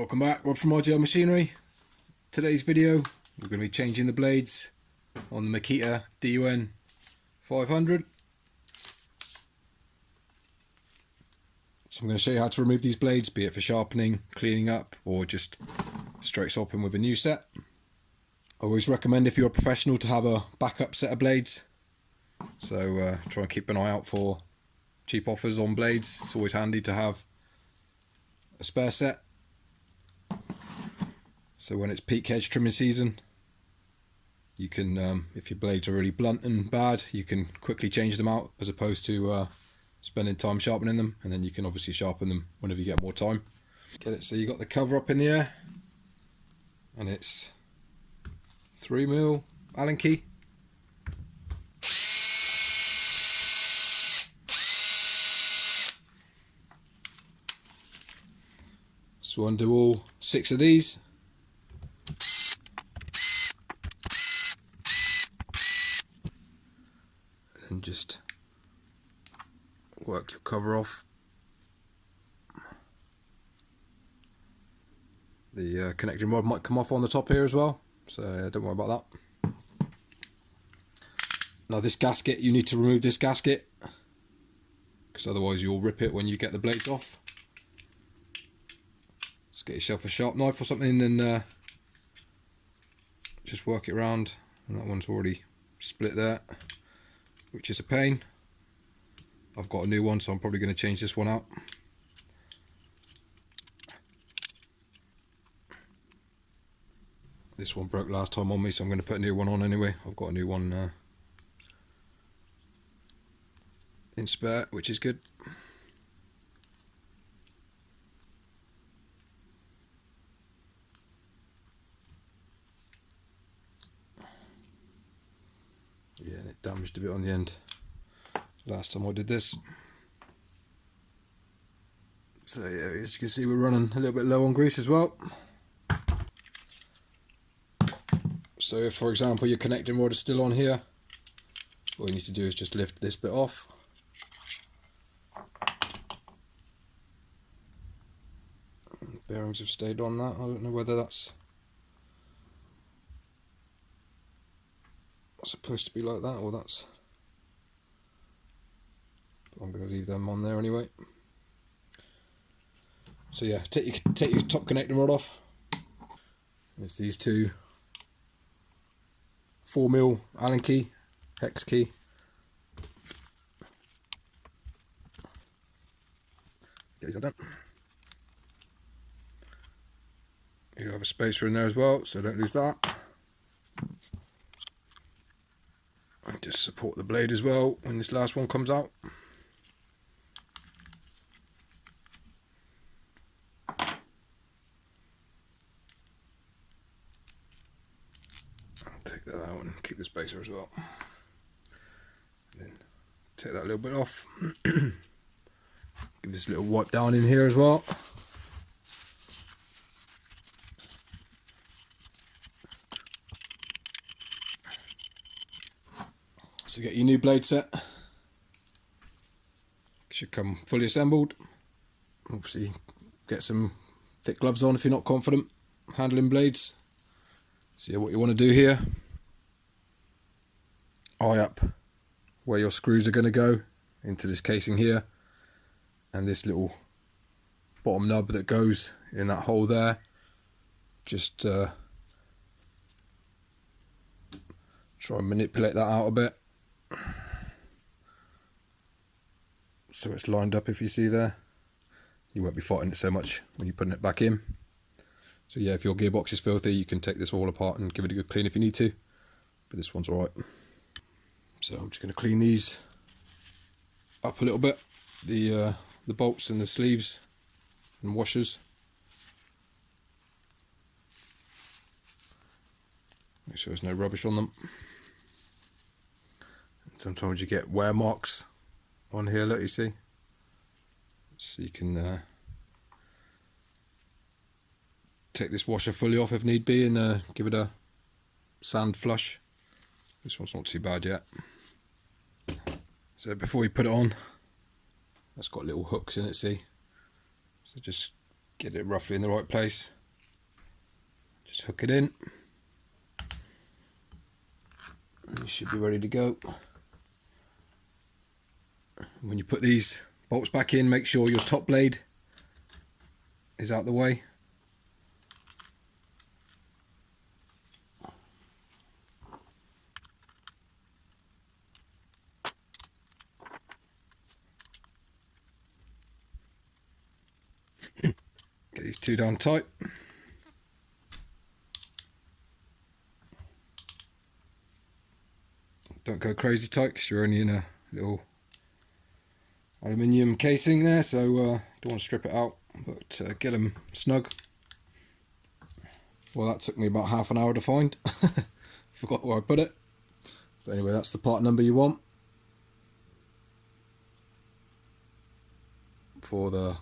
Welcome back, Rod from RGL Machinery. Today's video, we're going to be changing the blades on the Makita DUN500. So I'm going to show you how to remove these blades, be it for sharpening, cleaning up, or just straight swapping with a new set. I always recommend, if you're a professional, to have a backup set of blades. So try and keep an eye out for cheap offers on blades. It's always handy to have a spare set. So when it's peak hedge trimming season, you can, if your blades are really blunt and bad, you can quickly change them out, as opposed to spending time sharpening them, and then you can obviously sharpen them whenever you get more time. Get it, so you got the cover up in the air, and it's 3mm Allen key. So undo all 6 of these. And just work your cover off. The connecting rod might come off on the top here as well, so don't worry about that. Now this gasket, you need to remove this gasket, because otherwise you'll rip it when you get the blades off. Just get yourself a sharp knife or something and just work it around. And that one's already split there, which is a pain. I've got a new one, so I'm probably going to change this one out. This one broke last time on me, so I'm going to put a new one on anyway. I've got a new one in spare, which is good. Yeah, and it damaged a bit on the end last time I did this. So yeah, as you can see, we're running a little bit low on grease as well. So if, for example, your connecting rod is still on here, all you need to do is just lift this bit off. And the bearings have stayed on that. I don't know whether that's supposed to be like that, or that's... But I'm going to leave them on there anyway. So yeah, take your top connecting rod off. It's these two 4mm Allen key, hex key. Get these undone. You have a spacer in there as well, so don't lose that. And just support the blade as well when this last one comes out. Take that out and keep the spacer as well. And then take that little bit off. Give this a little wipe down in here as well. So get your new blade set. Should come fully assembled. Obviously get some thick gloves on if you're not confident handling blades. So yeah, what you want to do here, eye up where your screws are going to go into this casing here, and this little bottom nub that goes in that hole there, just try and manipulate that out a bit so it's lined up. If you see there, you won't be fighting it so much when you're putting it back in. So yeah, if your gearbox is filthy, you can take this all apart and give it a good clean if you need to, but this one's alright. So I'm just going to clean these up a little bit, the bolts and the sleeves and washers. Make sure there's no rubbish on them. And sometimes you get wear marks on here, look, you see. So you can take this washer fully off if need be, and give it a sand flush. This one's not too bad yet. So before you put it on, that's got little hooks in it, see? So just Get it roughly in the right place. Just hook it in. You should be ready to go. When you put these bolts back in, make sure your top blade is out the way. Get these two down tight. Don't go crazy tight because you're only in a little aluminium casing there, so don't want to strip it out, but get them snug. Well, that took me about half an hour to find. Forgot where I put it. But anyway, that's the part number you want for the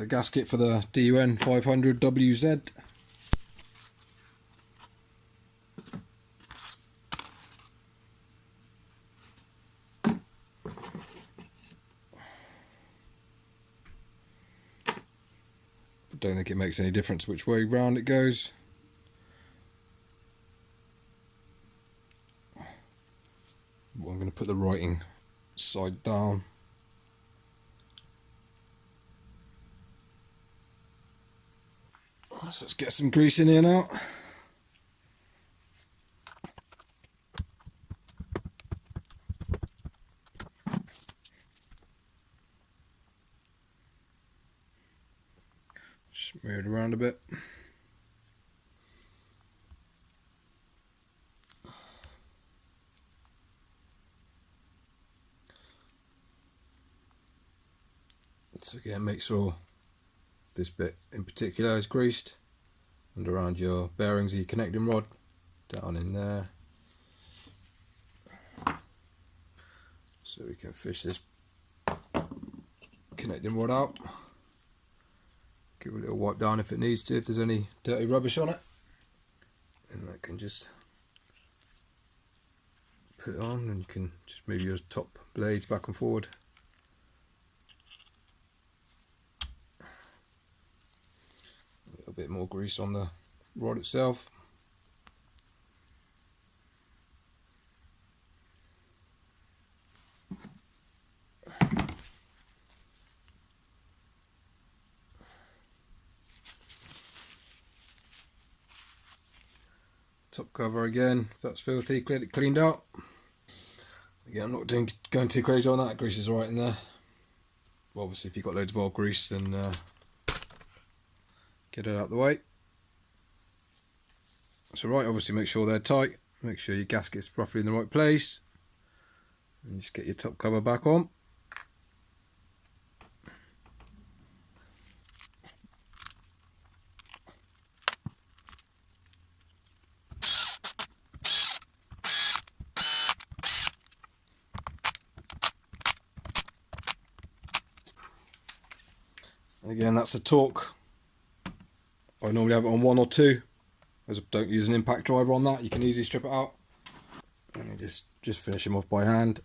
gasket for the DUN500WZ. Don't think it makes any difference which way round it goes. Well, I'm going to put the writing side down. So let's get some grease in here now. Smear it around a bit. So again, make sure this bit in particular is greased, and around your bearings of your connecting rod, down in there, so we can fish this connecting rod out. Give it a little wipe down if it needs to, if there's any dirty rubbish on it, and that can just put it on, and you can just move your top blade back and forward. A little bit more grease on the rod itself. Top cover again, if that's filthy, get it cleaned out. Again, I'm not going too crazy on that, grease is right in there. Well, obviously if you've got loads of oil grease, then get it out of the way. So right, obviously make sure they're tight, make sure your gasket's roughly in the right place, and just get your top cover back on. Again, that's the torque. I normally have it on 1 or 2, as I don't use an impact driver on that. You can easily strip it out. And you just finish them off by hand.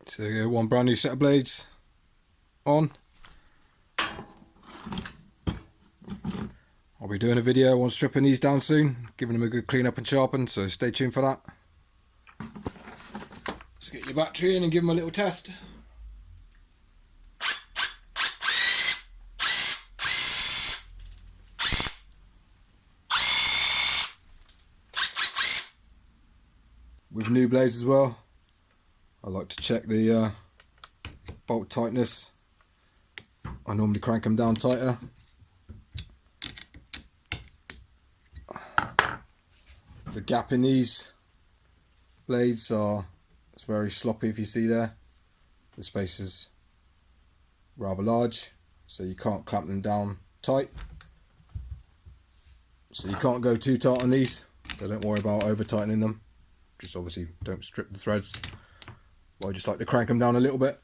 So there you go, one brand new set of blades on. I'll be doing a video on stripping these down soon, giving them a good clean up and sharpen, so stay tuned for that. Let's get your battery in and give them a little test. With new blades as well, I like to check the bolt tightness. I normally crank them down tighter. The gap in these blades it's very sloppy, if you see there. The space is rather large, so you can't clamp them down tight. So you can't go too tight on these, so don't worry about over tightening them. Just obviously don't strip the threads. But I just like to crank them down a little bit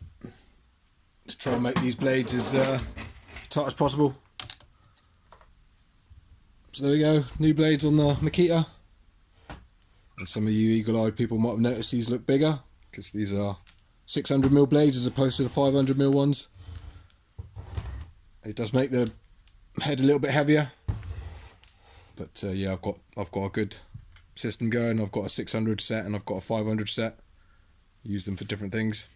to try and make these blades as tight as possible. So there we go, new blades on the Makita. And some of you eagle-eyed people might have noticed these look bigger, because these are 600mm blades as opposed to the 500mm ones. It does make the head a little bit heavier, but yeah, I've got a good system going. I've got a 600 set and I've got a 500 set. Use them for different things.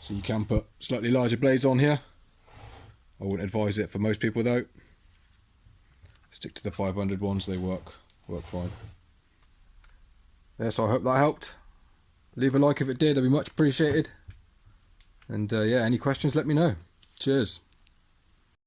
So you can put slightly larger blades on here. I wouldn't advise it for most people though. Stick to the 500 ones, they work fine. Yeah, so I hope that helped. Leave a like if it did, that'd be much appreciated. And yeah, any questions, let me know. Cheers.